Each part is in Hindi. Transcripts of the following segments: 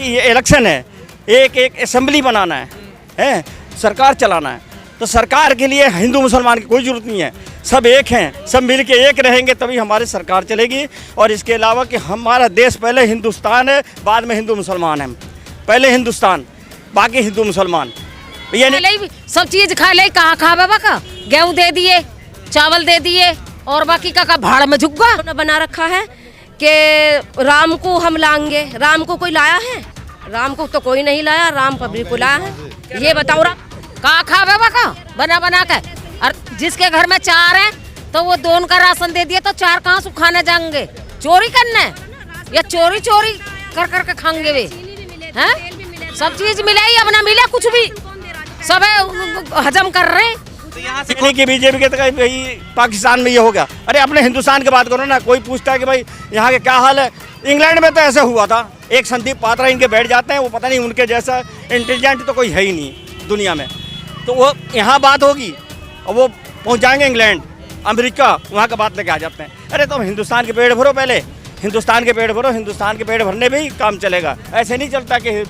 कि ये इलेक्शन है, एक एक असेंबली बनाना है, सरकार चलाना है। तो सरकार के लिए हिंदू मुसलमान की कोई ज़रूरत नहीं है, सब एक हैं, सब मिल के एक रहेंगे तभी हमारी सरकार चलेगी। और इसके अलावा कि हमारा देश पहले हिंदुस्तान है, बाद में हिंदू मुसलमान है। पहले हिंदुस्तान, बाकी हिंदू मुसलमान। यानी सब चीज़ खा ले, कहाँ खा बाबा का, गेहूँ दे दिए, चावल दे दिए और बाकी का भाड़ में झुक गया। बना रखा है कि राम को हम लाएंगे, राम को कोई लाया है? राम को तो कोई नहीं लाया, राम पब्लिक को लाया है। ये बताओ कहाँ खा बाबा का बना बना के। और जिसके घर में 4 है तो वो 2 का राशन दे दिया तो 4 कहाँ से खाने जाएंगे? चोरी करने या चोरी कर के खाएंगे वे हैं? सब चीज मिले ही, अब ना मिले कुछ भी, सब हजम कर रहे हैं। तो यहाँ से की बीजेपी के तक भाई पाकिस्तान में ये हो गया। अरे अपने हिंदुस्तान की बात करो ना। कोई पूछता है कि भाई यहाँ के क्या हाल है। इंग्लैंड में तो ऐसा हुआ था, एक संदीप पात्रा इनके बैठ जाते हैं, वो पता नहीं उनके जैसा इंटेलिजेंट तो कोई है ही नहीं दुनिया में। तो वो यहाँ बात होगी और वो पहुँच जाएंगे इंग्लैंड, अमेरिका, वहाँ का बात लेके आ जाते हैं। अरे तुम हिंदुस्तान के पेड़ भरो, पहले हिंदुस्तान के पेड़ भरो, हिंदुस्तान के पेड़ भरने में ही काम चलेगा। ऐसे नहीं चलता कि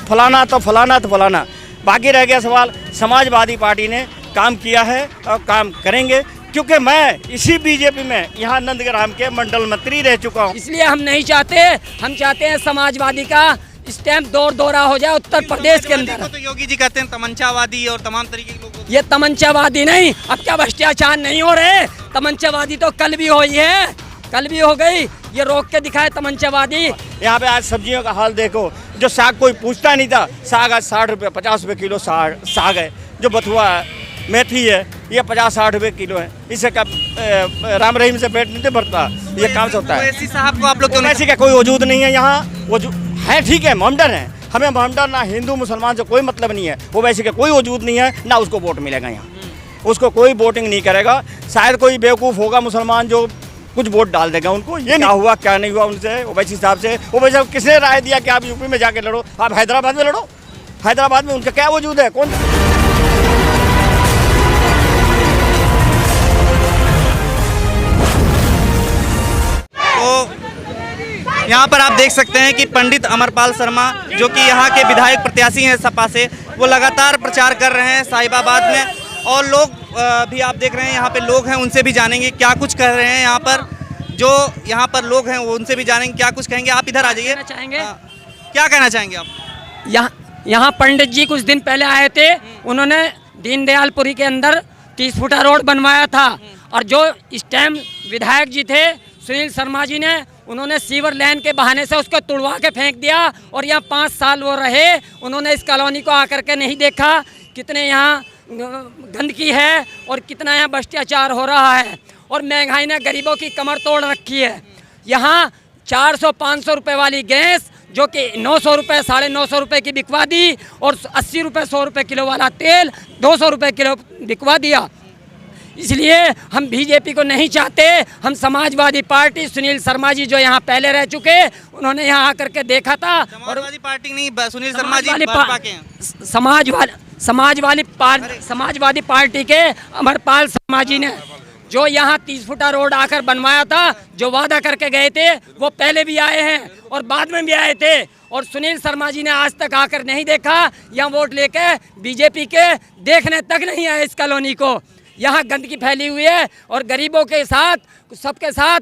फलाना तो फलाना तो फलाना। बाकी रह गया सवाल, समाजवादी पार्टी ने काम किया है और काम करेंगे, क्योंकि मैं इसी बीजेपी में यहाँ नंदग्राम के मंडल मंत्री रह चुका हूँ। इसलिए हम नहीं चाहते, हम चाहते हैं समाजवादी का स्टैंप दौरा हो जाए उत्तर प्रदेश के अंदर। तो योगी जी कहते हैं तमंचावादी और तमाम तरीके के लोग। ये तमंचावादी नहीं, अब क्या भ्रष्टाचार नहीं हो रहे? तमंचावादी तो कल भी हुई है, कल भी हो गई। ये रोक के दिखाए तमंचावादी। यहाँ पे आज सब्जियों का हाल देखो, जो साग कोई पूछता नहीं था, साग आज 60 रुपये 50 रुपये किलो साग है। जो बथुआ है, मेथी है, ये 50-60 रुपये किलो है। इससे कब राम रहीम से पेट नहीं भरता, ये काम से होता है। ओवैसी साहब को आप लोग ओवैसी का कोई वजूद नहीं है यहाँ। वो जो है ठीक है, मोमडन है, हमें मोमडन ना हिंदू मुसलमान से कोई मतलब नहीं है। ओवैसी का कोई वजूद नहीं है, ना उसको वोट मिलेगा यहाँ, उसको कोई वोटिंग नहीं करेगा। शायद कोई बेवकूफ़ होगा मुसलमान जो कुछ वोट डाल देगा उनको। ये क्या हुआ क्या नहीं हुआ उनसे, ओवैसी साहब से। ओवैसी साहब किसने राय दिया कि आप यूपी में जाके लड़ो, आप हैदराबाद में लड़ो? हैदराबाद में उनका क्या वजूद है? कौन तो यहाँ पर आप देख सकते हैं कि पंडित अमरपाल शर्मा जो कि यहाँ के विधायक प्रत्याशी हैं सपा से, वो लगातार प्रचार कर रहे हैं साहिबाबाद में। और लोग भी आप देख रहे हैं, यहाँ पे लोग हैं, उनसे भी जानेंगे क्या कुछ कर रहे हैं। यहाँ पर जो यहाँ पर लोग हैं वो उनसे भी जानेंगे क्या कुछ कहेंगे। आप इधर आ जाइए। क्या कहना चाहेंगे आप? यहाँ पंडित जी कुछ दिन पहले आए थे, उन्होंने दीनदयालपुरी के अंदर 30 फुटा रोड बनवाया था। और जो इस टाइम विधायक जी थे सुनील शर्मा जी ने, उन्होंने सीवर लाइन के बहाने से उसको तुड़वा के फेंक दिया। और यहाँ 5 साल वो रहे, उन्होंने इस कॉलोनी को आकर के नहीं देखा कितने यहाँ गंदगी है और कितना यहाँ भ्रष्टाचार हो रहा है। और महंगाई ने गरीबों की कमर तोड़ रखी है। यहाँ 400-500 रुपये वाली गैस जो कि 900 रुपये 950 रुपये की बिकवा दी, और 80 रुपये 100 रुपये किलो वाला तेल 200 रुपये किलो बिकवा दिया। इसलिए हम बीजेपी को नहीं चाहते, हम समाजवादी पार्टी, सुनील शर्मा जी जो यहाँ पहले रह चुके, उन्होंने यहाँ आकर के देखा था। समाजवादी पार्टी नहीं, सुनील शर्मा जी समाजवादी पार्टी के अमरपाल शर्मा जी ने जो यहाँ 30 फुटा रोड आकर बनवाया था, जो वादा करके गए थे, वो पहले भी आए हैं और बाद में भी आए थे। और सुनील शर्मा जी ने आज तक आकर नहीं देखा, यहाँ वोट लेके बीजेपी के देखने तक नहीं आए इस कॉलोनी को। यहाँ गंदगी फैली हुई है और गरीबों के साथ, सबके साथ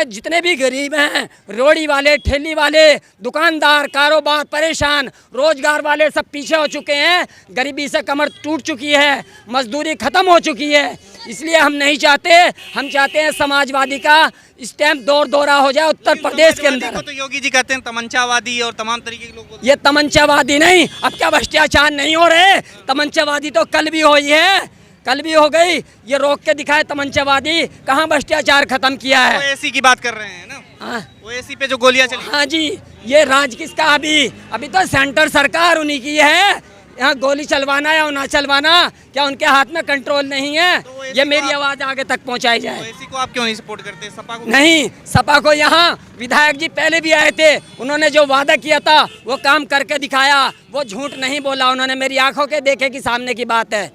जितने भी गरीब हैं, रोड़ी वाले, ठेली वाले, दुकानदार, कारोबार परेशान, रोजगार वाले सब पीछे हो चुके हैं। गरीबी से कमर टूट चुकी है, मजदूरी ख़त्म हो चुकी है। इसलिए हम नहीं चाहते, हम चाहते हैं समाजवादी का स्टैंप दौरा हो जाए उत्तर प्रदेश के अंदर। तो योगी जी कहते हैं तमंचावादी और तमाम तरीके के लोग। ये तमंचावादी नहीं, अब क्या भ्रष्टाचार नहीं हो रहे? तमंचावादी तो कल भी हुई है, कल भी हो गई। ये रोक के दिखाए तमंचावादी, कहाँ भ्रष्टाचार खत्म किया है। ओवैसी की बात कर रहे हैं ना? हाँ, ओवैसी पे जो गोलियां चली। हाँ जी, ये राज किसका? अभी तो सेंटर सरकार उन्हीं की है। यहाँ गोली चलवाना या ना चलवाना, क्या उनके हाथ में कंट्रोल नहीं है? तो ये मेरी आवाज़ आगे तक पहुँचाई जाए। ओवैसी को आप क्यों नहीं सपोर्ट करते? सपा को नहीं, सपा को यहाँ विधायक जी पहले भी आए थे, उन्होंने जो वादा किया था वो काम करके दिखाया, वो झूठ नहीं बोला उन्होंने, मेरी आंखों के देखे कि सामने की बात है।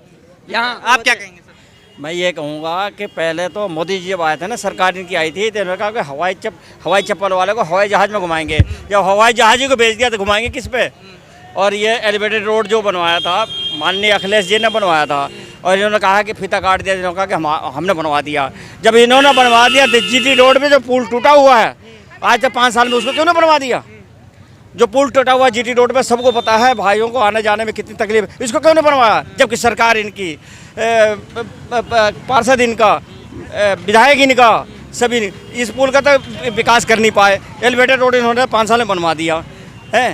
यहाँ आप क्या कहेंगे सर? मैं ये कहूँगा कि पहले तो मोदी जी जब आए थे ना, सरकार इनकी आई थी, तो इन्होंने कहा कि हवाई चप्पल वाले को हवाई जहाज़ में घुमाएंगे। जब हवाई जहाज़ ही को भेज दिया तो घुमाएंगे किस पे? और ये एलिवेटेड रोड जो बनवाया था माननीय अखिलेश जी ने बनवाया था, और इन्होंने कहा कि फीता काट दिया, इन्होंने कहा कि हमने बनवा दिया। जब इन्होंने बनवा दिया तो जीटी रोड में जो पुल टूटा हुआ है आज तक 5 साल में, उसको क्यों नहीं बनवा दिया? जो पुल टूटा हुआ जीटी रोड पे सबको पता है, भाइयों को आने जाने में कितनी तकलीफ, इसको क्यों नहीं बनवाया? जबकि सरकार इनकी, पार्षद इनका, विधायक इनका, सभी इस पुल का तो विकास कर नहीं पाए। एलिवेटेड रोड इन्होंने 5 साल में बनवा दिया है।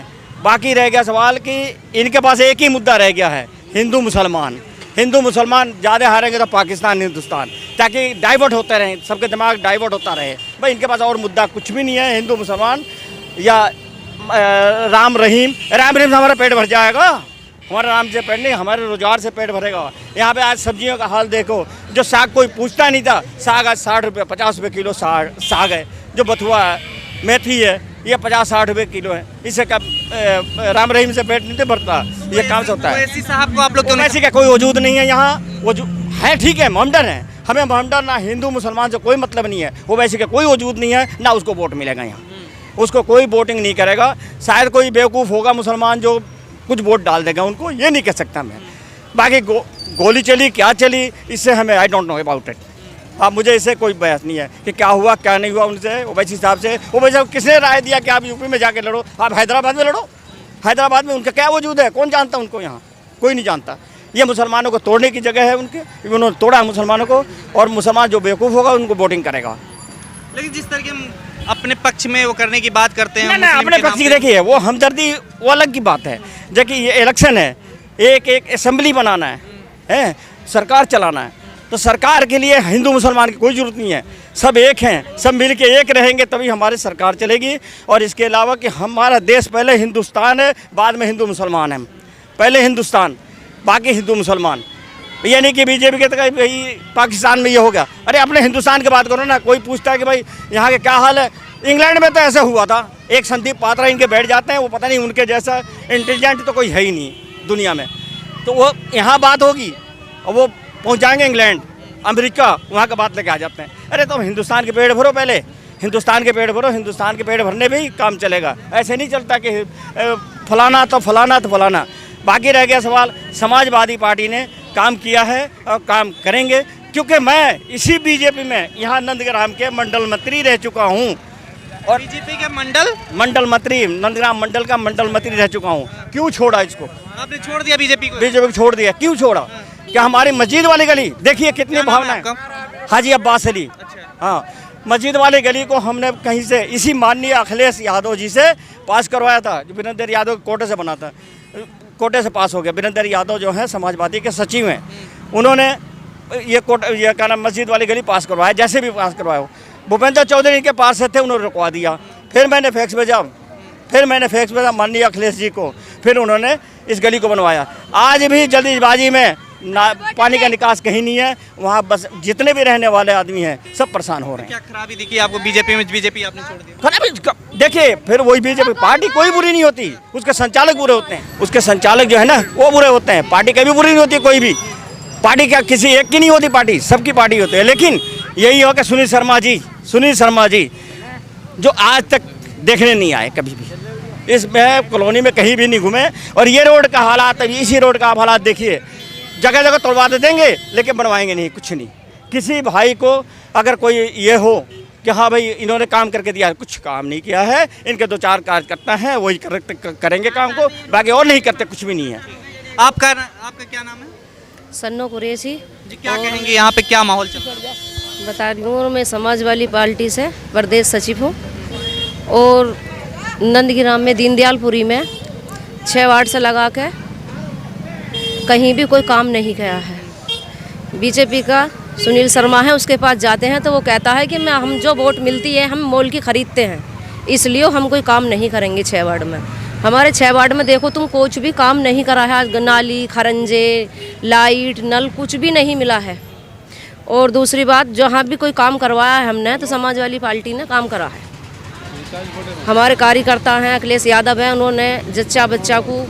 बाकी रह गया सवाल कि इनके पास एक ही मुद्दा रह गया है, हिंदू मुसलमान। हिंदू मुसलमान ज़्यादा हारेंगे तो पाकिस्तान हिंदुस्तान, ताकि डाइवर्ट होते रहें, सबके दिमाग डाइवर्ट होता रहे। भाई इनके पास और मुद्दा कुछ भी नहीं है, हिंदू मुसलमान या राम रहीम से हमारा पेट भर जाएगा? हमारा राम से पेट नहीं, हमारे रोजगार से पेट भरेगा। यहाँ पे आज सब्जियों का हाल देखो, जो साग कोई पूछता नहीं था, साग आज 60 रुपये 50 रुपये किलो साग है। जो बथुआ है, मेथी है, ये 50-60 रुपये किलो है। इससे कब राम रहीम से पेट नहीं भरता, ये काम से होता है। ओवैसी साहब को आप लोग क्यों ओवैसी का कोई वजूद नहीं है यहाँ, वो जो है ठीक है, मोमडन है, हमें मोमडन ना हिंदू मुसलमान से कोई मतलब नहीं है। ओवैसी का कोई वजूद नहीं है, ना उसको वोट मिलेगा यहाँ, उसको कोई वोटिंग नहीं करेगा। शायद कोई बेवकूफ़ होगा मुसलमान जो कुछ वोट डाल देगा उनको, ये नहीं कह सकता मैं। बाकी गोली चली क्या चली, इससे हमें I don't know about it. अब मुझे इससे कोई बहस नहीं है कि क्या हुआ क्या नहीं हुआ उनसे, ओवैसी साहब से। ओवैसी साहब किसने राय दिया कि आप यूपी में जाके लड़ो, आप हैदराबाद में लड़ो? हैदराबाद में उनका क्या वजूद है? कौन जानता उनको? यहाँ कोई नहीं जानता। ये मुसलमानों को तोड़ने की जगह है उनके, उन्होंने तोड़ा है मुसलमानों को, और मुसलमान जो बेवकूफ़ होगा उनको वोटिंग करेगा। लेकिन जिस तरह के अपने पक्ष में वो करने की बात करते हैं, ना अपने पक्ष की देखिए, वो हमदर्दी वो अलग की बात है। जबकि ये इलेक्शन है, एक असेंबली बनाना है, सरकार चलाना है, तो सरकार के लिए हिंदू मुसलमान की कोई ज़रूरत नहीं है। सब एक हैं, सब मिल के एक रहेंगे तभी हमारी सरकार चलेगी। और इसके अलावा कि हमारा देश पहले हिंदुस्तान है, बाद में हिंदू मुसलमान है। पहले हिंदुस्तान, बाकी हिंदू मुसलमान। ये नहीं कि बीजेपी के तक भाई पाकिस्तान में ये हो गया। अरे अपने हिंदुस्तान की बात करो ना। कोई पूछता है कि भाई यहाँ के क्या हाल है, इंग्लैंड में तो ऐसे हुआ था, एक संदीप पात्रा इनके बैठ जाते हैं, वो पता नहीं उनके जैसा इंटेलिजेंट तो कोई है ही नहीं दुनिया में। तो वो यहाँ बात होगी और वो पहुँचाएंगे इंग्लैंड, अमेरिका, वहाँ का बात लेके आ जाते हैं। अरे तो हिंदुस्तान के पेट भरो, पहले हिंदुस्तान के पेट भरो, हिंदुस्तान के पेट भरने में ही काम चलेगा। ऐसे नहीं चलता कि फलाना तो फलाना तो फलाना। बाकी रह गया सवाल, समाजवादी पार्टी ने काम किया है और काम करेंगे, क्योंकि मैं इसी बीजेपी में यहाँ नंदग्राम के मंडल मंत्री रह चुका हूँ। और बीजेपी के मंडल मंत्री, नंदग्राम मंडल का मंडल मंत्री रह चुका हूँ। क्यों छोड़ा इसको? आपने छोड़ दिया बीजेपी को? बीजेपी को छोड़ दिया, क्यों छोड़ा? क्या हमारी मस्जिद वाली गली देखिए कितनी भावना है। हाजी अब्बास अली, हाँ, मस्जिद वाली गली को हमने कहीं से इसी माननीय अखिलेश यादव जी से पास करवाया था, जो वीरेंद्र यादव कोटे से बना था, कोटे से पास हो गया। वीरेंद्र यादव जो है समाजवादी के सचिव हैं, उन्होंने ये क्या नाम मस्जिद वाली गली पास करवाया, जैसे भी पास करवाया हो। भूपेंद्र चौधरी के पास से थे, उन्होंने रुकवा दिया। फिर मैंने फैक्स भेजा माननीय अखिलेश जी को, फिर उन्होंने इस गली को बनवाया। आज भी जल्दीबाजी में पानी का निकास कहीं नहीं है वहाँ, बस जितने भी रहने वाले आदमी हैं सब परेशान हो रहे हैं। क्या खराबी दिखी आपको बीजेपी में? बीजेपी आपने छोड़ दिया? खराबी देखिए, फिर वही बीजेपी पार्टी कोई बुरी नहीं होती, उसके संचालक बुरे होते हैं। उसके संचालक जो है ना वो बुरे होते हैं, पार्टी कभी बुरी नहीं होती। कोई भी पार्टी क्या किसी एक की नहीं होती, पार्टी सबकी पार्टी होती है। लेकिन यही हो कि सुनील शर्मा जी जो आज तक देखने नहीं आए कभी भी, इसमें कॉलोनी में कहीं भी नहीं घूमे। और ये रोड का हालात, इसी रोड का आप हालात देखिए, जगह जगह तोड़वा दे देंगे लेकिन बनवाएंगे नहीं, कुछ नहीं। किसी भाई को अगर कोई ये हो कि हाँ भाई इन्होंने काम करके दिया, कुछ काम नहीं किया है। इनके 2-4 कार्यकर्ता हैं, वही करेंगे काम को, बाकी और नहीं करते, कुछ भी नहीं है। आपका क्या नाम है? सन्नो कुरैशी जी, क्या कहेंगे यहाँ पे क्या माहौल चल रहा है? बता रही हूँ, मैं समाजवादी पार्टी से प्रदेश सचिव हूँ और नंदग्राम में दीनदयालपुरी में 6 वार्ड से लगा के कहीं भी कोई काम नहीं किया है। बीजेपी का सुनील शर्मा है, उसके पास जाते हैं तो वो कहता है कि हम जो वोट मिलती है हम मोल की खरीदते हैं, इसलिए हम कोई काम नहीं करेंगे 6 वार्ड में। हमारे 6 वार्ड में देखो तुम, कुछ भी काम नहीं करा है। नाली, खरंजे, लाइट, नल कुछ भी नहीं मिला है। और दूसरी बात, जहाँ भी कोई काम करवाया है हमने तो समाजवादी पार्टी ने काम करा है। हमारे कार्यकर्ता हैं, अखिलेश यादव हैं, उन्होंने जच्चा बच्चा को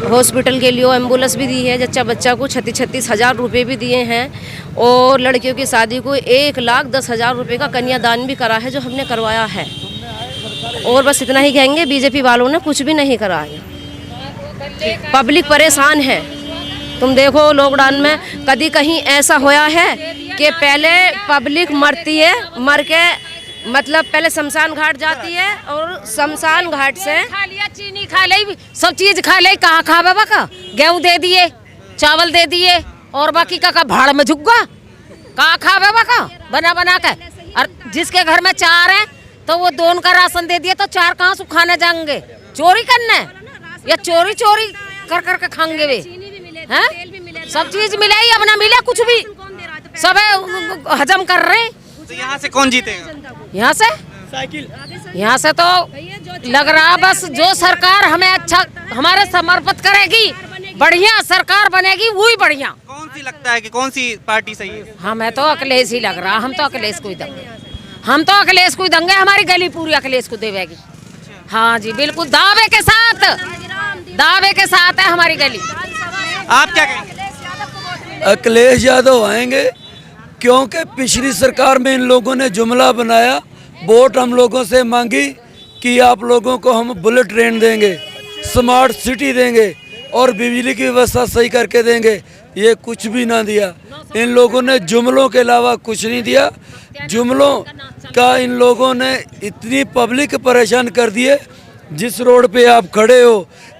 हॉस्पिटल के लिए एम्बुलेंस भी दी है, जच्चा बच्चा को 36,000 रुपये भी दिए हैं, और लड़कियों की शादी को 1,10,000 रुपये का कन्यादान भी करा है, जो हमने करवाया है। और बस इतना ही कहेंगे, बीजेपी वालों ने कुछ भी नहीं करा है। पब्लिक परेशान है। तुम देखो लॉकडाउन में कभी कहीं ऐसा होया है कि पहले पब्लिक मरती है, मर के मतलब पहले शमशान घाट जाती है, और शमशान घाट से खा लिया, चीनी खा ली, सब चीज खा ली, कहाँ खा बाबा का, गेहूं दे दिए, चावल दे दिए, और बाकी का भाड़ में झुक गया, कहाँ खा बाबा का बना बना के। और जिसके घर में 4 हैं तो वो 2 का राशन दे दिए, तो 4 कहाँ से खाने जाएंगे? चोरी करने या चोरी चोरी कर कर के खाएंगे वे हैं? सब चीज मिले ही, अब ना मिले कुछ भी, सब हजम कर रहे हैं। तो यहाँ से कौन जीतेगा? यहाँ से साइकिल, यहाँ से तो लग रहा बस जो सरकार हमें अच्छा हमारे समर्पित करेगी, बढ़िया सरकार बनेगी, वही बढ़िया। कौन सी लगता है कि कौन सी पार्टी सही है? हमें तो अखिलेश ही लग रहा, हम तो अखिलेश को ही देंगे, हम तो अखिलेश को ही देंगे, हमारी गली पूरी अखिलेश को देवेगी। हाँ जी बिल्कुल, दावे के साथ है हमारी गली। आप क्या कहेंगे? अखिलेश यादव आएंगे, क्योंकि पिछली सरकार में इन लोगों ने जुमला बनाया, वोट हम लोगों से मांगी कि आप लोगों को हम बुलेट ट्रेन देंगे, स्मार्ट सिटी देंगे और बिजली की व्यवस्था सही करके देंगे। ये कुछ भी ना दिया। इन लोगों ने जुमलों के अलावा कुछ नहीं दिया। जुमलों का इन लोगों ने इतनी पब्लिक परेशान कर दिए। जिस रोड पे आप खड़े हो,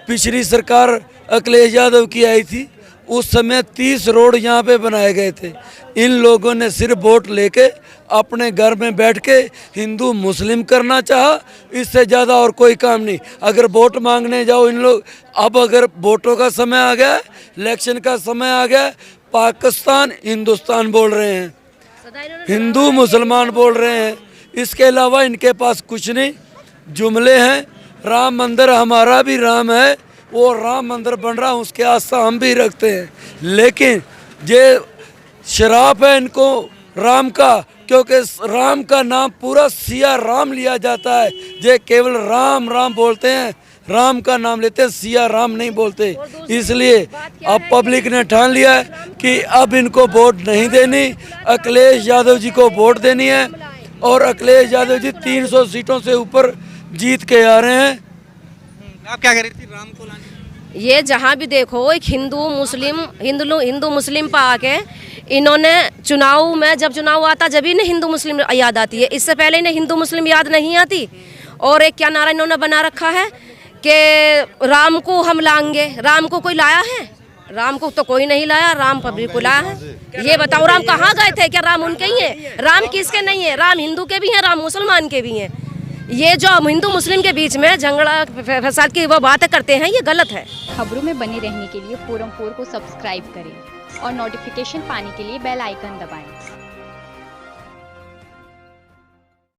पिछली सरकार अखिलेश यादव की आई थी, उस समय 30 रोड यहाँ पे बनाए गए थे। इन लोगों ने सिर्फ वोट लेके अपने घर में बैठ के हिंदू मुस्लिम करना चाहा, इससे ज़्यादा और कोई काम नहीं। अगर वोट मांगने जाओ इन लोग, अब अगर वोटों का समय आ गया, इलेक्शन का समय आ गया, पाकिस्तान हिंदुस्तान बोल रहे हैं, हिंदू मुसलमान बोल रहे हैं, इसके अलावा इनके पास कुछ नहीं। जुमले हैं। राम मंदिर हमारा भी राम है, वो राम मंदिर बन रहा, उसके आस्था हम भी रखते हैं, लेकिन ये शराब है इनको राम का, क्योंकि राम का नाम पूरा सिया राम लिया जाता है। ये केवल राम राम बोलते हैं, राम का नाम लेते हैं, सिया राम नहीं बोलते। इसलिए अब पब्लिक ने ठान लिया है कि अब इनको वोट नहीं देनी, अखिलेश यादव जी को वोट देनी है। और अखिलेश यादव जी 300 सीटों से ऊपर जीत के आ रहे हैं। आप क्या कह रही थी? राम को लाने ये जहाँ भी देखो एक हिंदू मुस्लिम पर आके इन्होंने चुनाव में, जब चुनाव आता जब ही हिंदू मुस्लिम याद आती है, इससे पहले इन्हें हिंदू मुस्लिम याद नहीं आती। और एक क्या नारा इन्होंने बना रखा है कि राम को हम लाएंगे। राम को कोई लाया है? राम को तो कोई नहीं लाया, राम पब्लिक को लाया है। ये बताओ राम कहाँ गए थे? क्या राम उनके ही है? राम किसके नहीं है? राम हिंदू के भी हैं, राम मुसलमान के भी हैं। ये जो हिंदू मुस्लिम के बीच में झगड़ा फसाद की वो बातें करते हैं, ये गलत है। खबरों में बने रहने के लिए फोरम 4 को सब्सक्राइब करें और नोटिफिकेशन पाने के लिए बेल आइकन दबाएं।